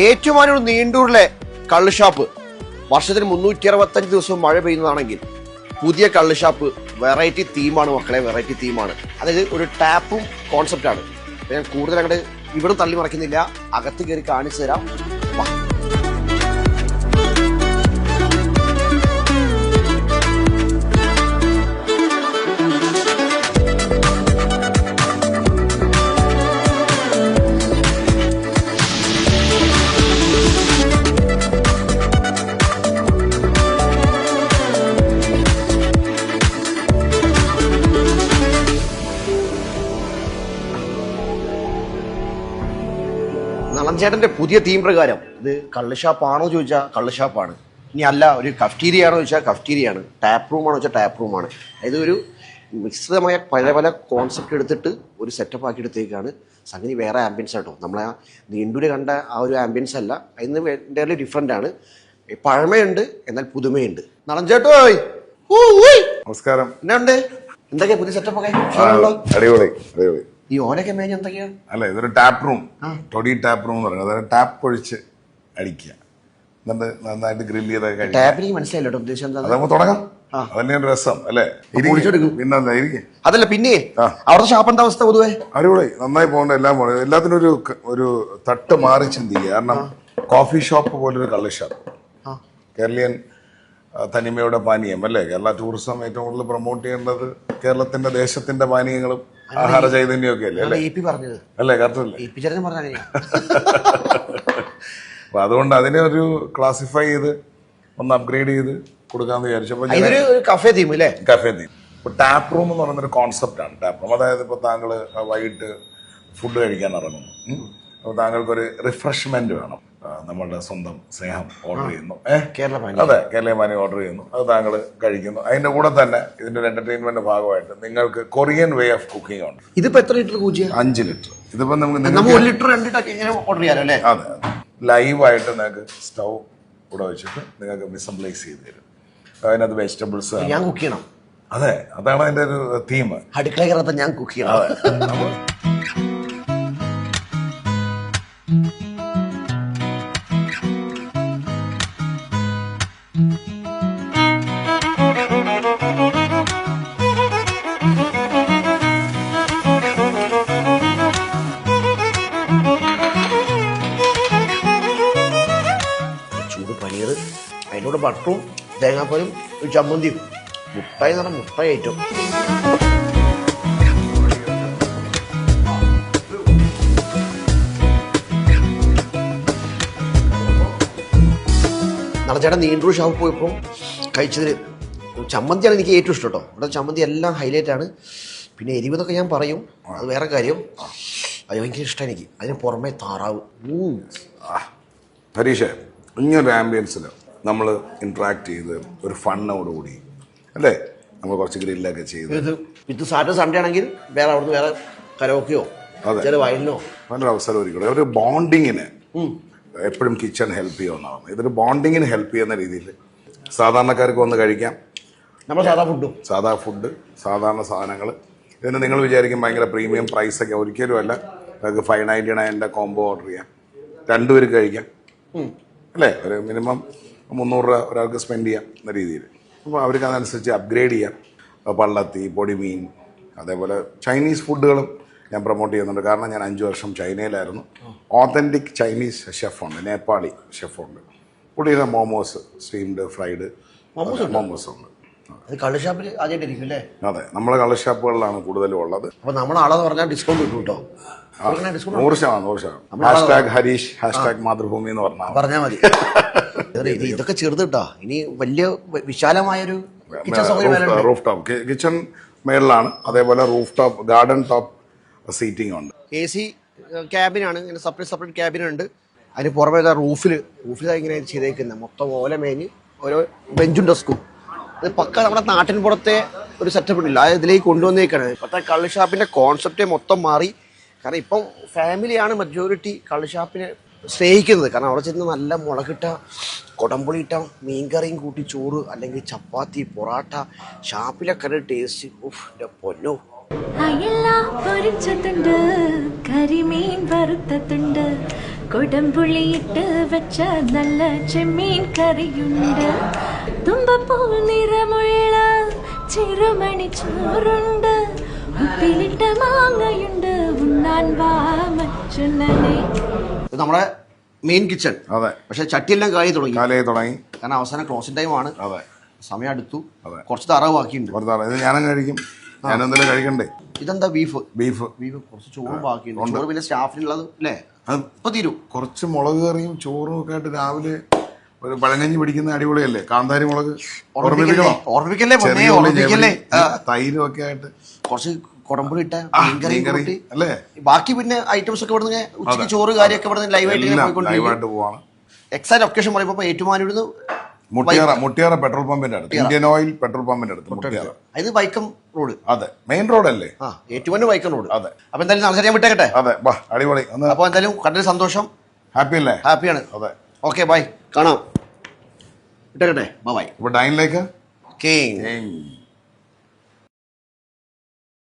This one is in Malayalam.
ഏറ്റുമാനൂർ നീണ്ടൂരിലെ കള്ള് ഷാപ്പ് വർഷത്തിന് 365 ദിവസവും മഴ പെയ്യുന്നതാണെങ്കിൽ പുതിയ കള്ള് ഷാപ്പ് വെറൈറ്റി തീമാണ് മക്കളെ, വെറൈറ്റി തീമാണ്. അതായത് ഒരു ടാപ്പും കോൺസെപ്റ്റാണ്. ഞാൻ കൂടുതൽ അങ്ങോട്ട് ഇവിടെ തള്ളി മറിക്കുന്നില്ല, അകത്ത് കയറി കാണിച്ചു തരാം. നളൻചേട്ടന്റെ പുതിയ തീം പ്രകാരം ഇത് കള്ള് ഷാപ്പാണോ ചോദിച്ചാൽ കള്ള് ഷാപ്പാണ്. ഇനി അല്ല ഒരു കഫ്റ്റീരിയ ആണോ ചോദിച്ചാൽ കഫ്റ്റീരിയാണ്. ടാപ്പ് റൂമാണോ ചോദിച്ചാൽ ടാപ്പ് റൂമാണ്. അതായത് ഒരു മിശ്രിതമായ പല പല കോൺസെപ്റ്റ് എടുത്തിട്ട് ഒരു സെറ്റപ്പ് ആക്കി എടുത്തേക്കാണ്. സംഗതി വേറെ ആംബിയൻസ് ആട്ടോ. നമ്മളെ നീണ്ടൂര് കണ്ട ആ ഒരു ആംബിയൻസ് അല്ല, അതിന് വേണ്ടി ഡിഫറെൻ്റ് ആണ്. പഴമയുണ്ട്, എന്നാൽ പുതുമയുണ്ട്. നളൻചേട്ടോ നമസ്കാരം. എന്നാണ്ട്, എന്തൊക്കെയാ പുതിയ സെറ്റപ്പ് ഒക്കെ? അടിപൊളി അടിപൊളി. ഈ ഓലൊക്കെ മേഞ്ഞ എന്തൊക്കെയാ? അല്ല, ഇതൊരു ടാപ്പ് റൂം, ടൊടി ടാപ്പ് റൂം എന്ന് പറയുന്നത്. അതായത് ടാപ്പ് ഒഴിച്ച് അടിക്കുക, എന്നിട്ട് നന്നായിട്ട് ഗ്രില്ല് ചെയ്തൊക്കെ കഴിക്കുക. ടാപ്പിന് മനസ്സിലായില്ലോ ഉദ്ദേശം എന്താ? അത് നമുക്ക് തുടങ്ങാം. അതന്നെയാണ് രസം അല്ലേ? പിന്നെ ഇരിക്കും. അതല്ല, പിന്നെ അവിടുത്തെ ഷാപ്പിന്റെ അവസ്ഥ പൊതുവെ അടിപൊളി, നന്നായി പോകണ്ട, എല്ലാം പോകണം. എല്ലാത്തിനും ഒരു തട്ട് മാറി ചിന്തിക്കുക. കാരണം കോഫി ഷോപ്പ് പോലൊരു കള്ള് ഷാപ്പ്, കേരളീയൻ തനിമയുടെ പാനീയം അല്ലേ? കേരള ടൂറിസം ഏറ്റവും കൂടുതൽ പ്രൊമോട്ട് ചെയ്യേണ്ടത് കേരളത്തിന്റെ ദേശത്തിന്റെ പാനീയങ്ങളും ആഹാര ചൈതന്യമൊക്കെ അല്ലേ? അല്ലേ? കറക്റ്റല്ലേ? അപ്പൊ അതുകൊണ്ട് അതിനെ ഒരു ക്ലാസിഫൈ ചെയ്ത് ഒന്ന് അപ്ഗ്രേഡ് ചെയ്ത് കൊടുക്കാന്ന് വിചാരിച്ചപ്പോ കഫേ തീം അല്ലേ? Cafe theme. ഇപ്പൊ ടാപ്പ് റൂം എന്ന് പറയുന്നൊരു കോൺസെപ്റ്റാണ് ടാപ്പ് റൂം. അതായത് ഇപ്പൊ താങ്കൾ വൈകിട്ട് ഫുഡ് കഴിക്കാൻ ഇറങ്ങുന്നു, അപ്പൊ താങ്കൾക്കൊരു റിഫ്രഷ്മെന്റ് വേണം. നമ്മളുടെ സ്വന്തം സ്നേഹം ഓർഡർ ചെയ്യുന്നു, അതെ, കേരളീയ പാനി ഓർഡർ ചെയ്യുന്നു, അത് താങ്കൾ കഴിക്കുന്നു. അതിന്റെ കൂടെ തന്നെ ഇതിന്റെ ഒരു എന്റർടൈൻമെന്റ് ഭാഗമായിട്ട് നിങ്ങൾക്ക് കൊറിയൻ വേ ഓഫ് കുക്കിംഗ് ഉണ്ട്. ഇതിപ്പോ എത്ര ലിറ്റർ? 5 ലിറ്റർ. ഇതിപ്പോ നമുക്ക് 1 ലിറ്റർ 2 ലിറ്റർ ഓർഡർ ചെയ്യാലോ അല്ലേ? അതെ, ലൈവായിട്ട് നിങ്ങൾക്ക് സ്റ്റൗ കൂടെ വെച്ചിട്ട് നിങ്ങൾക്ക് മിസംപ്ലേസ് ചെയ്ത് തരും. അതിനകത്ത് വെജിറ്റബിൾസ് ഞാൻ കുക്ക് ചെയ്യണം. അതെ, അതാണ് അതിന്റെ ഒരു തീം. അടുക്കള കയറാത്ത ഞാൻ കുക്ക് ചെയ്യണം. ചൂട് പനീർ, അതിനോട് ബട്ടറും തേങ്ങാപ്പാലും ഒരു ചമ്മന്തിയും, മുട്ടായി എന്ന് പറഞ്ഞാൽ മുട്ടായി ഐറ്റം. നളചേട്ടൻ നീണ്ടൂർ ഷാപ്പ് പോയപ്പോൾ കഴിച്ചതിൽ ചമ്മന്തിയാണ് എനിക്ക് ഏറ്റവും ഇഷ്ടം കേട്ടോ. ഇവിടെ ചമ്മന്തി എല്ലാം ഹൈലൈറ്റ് ആണ്. പിന്നെ എരിവെന്നൊക്കെ ഞാൻ പറയും, അത് വേറെ കാര്യം. അത് ഭയങ്കര ഇഷ്ടമാണ് എനിക്ക്. അതിന് പുറമെ താറാവ്. ഹരീഷ്, ഇങ്ങനൊരു ആംബിയൻസിൽ നമ്മൾ ഇന്ററാക്ട് ചെയ്ത് ഒരു ഫണ്ണോടുകൂടി അല്ലേ, നമ്മൾ കുറച്ച് ഗ്രില്ലൊക്കെ ചെയ്ത് വിത്ത് സാറ്റർഡേ സൺഡേ ആണെങ്കിൽ വേറെ അവിടുന്ന് വേറെ കരോക്കെയോ ചില വയലിനോ നല്ലൊരു അവസരം ഒരുക്കണം. ഒരു ബോണ്ടിങ്ങിന് എപ്പോഴും കിച്ചൺ ഹെൽപ്പ് ചെയ്യുമെന്നാണ്. ഇതൊരു ബോണ്ടിങ്ങിന് ഹെൽപ്പ് ചെയ്യുന്ന രീതിയിൽ സാധാരണക്കാർക്ക് വന്ന് കഴിക്കാം. നമ്മൾ സാധാ ഫുഡ്, സാധാരണ സാധനങ്ങൾ. ഇതിന് നിങ്ങൾ വിചാരിക്കും ഭയങ്കര പ്രീമിയം പ്രൈസൊക്കെ, ഒരിക്കലും അല്ല. നിങ്ങൾക്ക് 599 കോംബോ ഓർഡർ ചെയ്യാം, 2 പേർക്ക് കഴിക്കാം അല്ലേ? ഒരു മിനിമം 300 രൂപ ഒരാൾക്ക് സ്പെൻഡ് ചെയ്യാം എന്ന രീതിയിൽ. അപ്പോൾ അവർക്ക് അതനുസരിച്ച് അപ്ഗ്രേഡ് ചെയ്യാം. പള്ളത്തി, പൊടിമീൻ, അതേപോലെ ചൈനീസ് ഫുഡുകളും ഞാൻ പ്രൊമോട്ട് ചെയ്യുന്നുണ്ട്. കാരണം ഞാൻ 5 വർഷം ചൈനയിലായിരുന്നു. ഓത്തൻറ്റിക് ചൈനീസ് ഷെഫുണ്ട്, നേപ്പാളി ഷെഫുണ്ട്. പുള്ളിയുടെ മോമോസ്, സ്റ്റീംഡ്, ഫ്രൈഡ് മോമോസ് ഉണ്ട്. കള്ള് ഷാപ്പിൽ ആദ്യമായിട്ടിരിക്കും അല്ലേ? അതെ, നമ്മളെ കള്ള് ഷാപ്പുകളിലാണ് കൂടുതലും ഉള്ളത്. അപ്പോൾ നമ്മളാളെന്ന് പറഞ്ഞാൽ ഡിസ്കൗണ്ട് കിട്ടും കേട്ടോ. 100%. #ഹരീഷ്, #മാതൃഭൂമി എന്ന് പറഞ്ഞാൽ മതി. ഇതൊക്കെ ചെറുതിട്ടാ, ഇനി വലിയ വിശാലമായൊരു റൂഫ് ടോപ്പ് കിച്ചൺ മേളിലാണ്. അതേപോലെ roof top, garden top seating ഉണ്ട്. AC ക്യാബിനാണ്, ഇങ്ങനെ സെപ്പറേറ്റ് ക്യാബിനുണ്ട്. അതിന് പുറമെ റൂഫിൽ ഇങ്ങനെ ചെയ്തേക്കുന്നത് മൊത്തം ഓല മേഞ്ഞ് ഓരോ ബെഞ്ചും ഡെസ്കും. അത് പക്ക നമ്മുടെ നാട്ടിൻ പുറത്തെ ഒരു സെറ്റപ്പ് ഉണ്ടല്ലോ, അത് ഇതിലേക്ക് കൊണ്ടുവന്നേക്കാണ്. ഇപ്പോഴത്തെ കള്ള് ഷാപ്പിന്റെ കോൺസെപ്റ്റേ മൊത്തം മാറി. കാരണം ഇപ്പം ഫാമിലിയാണ് മജോറിറ്റി കള്ള് ഷാപ്പിനെ സ്നേഹിക്കുന്നത്. കാരണം അവിടെ ചെന്ന് നല്ല മുളകിട്ട കൊടംപുളിയിട്ട മീൻകറിയും കൂട്ടി ചോറ്, അല്ലെങ്കിൽ ചപ്പാത്തി, പൊറാട്ട, ഷാപ്പിലൊക്കെ ടേസ്റ്റ്. എൻ്റെ പൊന്നോ. അയല പൊരിച്ചതുണ്ട്, കരിമീൻ വറുത്തതുണ്ട്, കൊടംപുളിയിട്ട് വെച്ച നല്ല ചെമ്മീൻ കറിയുണ്ട്, തുമ്പപ്പൂ നിറമുള്ള ചെറുമണി ചോറുണ്ട്, ഉപ്പിലിട്ട മാങ്ങയുണ്ട്, ഉണ്ണാൻ വാ മച്ചുണ്ണനെ. ഇത് നമ്മുടെ മെയിൻ കിച്ചൺ. അതെ. പക്ഷെ ചട്ടിയെല്ലാം കാലി തുടങ്ങി കാരണം അവസാനം ക്ലോസിംഗ് ടൈം ആണ്. അതെ, സമയം അടുത്തു. അതെ, കുറച്ച് താറാവ് ബാക്കിയുണ്ട്. ഇത് ഞാനും കഴിക്കും. ഞാനെന്തെങ്കിലും കഴിക്കണ്ടേ? ഇതെന്താ? ബീഫ്. കുറച്ച് ചോറും ബാക്കിയുണ്ട്. ചോറ് പിന്നെ സ്റ്റാഫിനുള്ളത് അല്ലേ? ഇപ്പൊ തീരും. കുറച്ച് മുളക് കറിയും ചോറും ഒക്കെ ആയിട്ട് രാവിലെ ഒരു പഴങ്കഞ്ഞി പിടിക്കുന്ന അടിപൊളിയല്ലേ? കാന്താരി മുളക് ഓർമ്മിക്കല്ലേ? തൈരും ഒക്കെ ആയിട്ട് കുറച്ച് കുടമ്പുളി ഇട്ട മീൻകറി അല്ലേ? ബാക്കി പിന്നെ ഐറ്റംസ് ഒക്കെ ഇവിടുന്ന് ഉച്ചയ്ക്ക് ചോറ് കാര്യമൊക്കെ ഇവിടുന്ന് ലൈവായിട്ട് പോവാണ്. എക്സാക്ട് ലൊക്കേഷൻ പറയുമ്പോൾ ഏറ്റുമാനൂരിന്ന് മുട്ടിയാറ പെട്രോൾ പമ്പിന്റെ അടുത്ത്, ഇന്ത്യൻ ഓയിൽ പെട്രോൾ പമ്പിന്റെ അടുത്ത്. ഇത് വൈക്കം റോഡ്. അതെ, മെയിൻ റോഡല്ലേ? ഏറ്റുമാനൂർ വൈക്കം റോഡ്. അതെ. അപ്പൊ എന്തായാലും നാളെ ഞാൻ വിട്ടേക്കട്ടെ. അതെ, അടിപൊളി. അപ്പൊ എന്തായാലും കണ്ടൊരു സന്തോഷം. ഹാപ്പി അല്ലേ? ഹാപ്പിയാണ്. അതെ, ഓക്കെ, ബൈ, കാണാം. വിട്ടേക്കട്ടെ. ബൈ. ഇപ്പൊ ഡൈനിലേക്ക് കിങ്.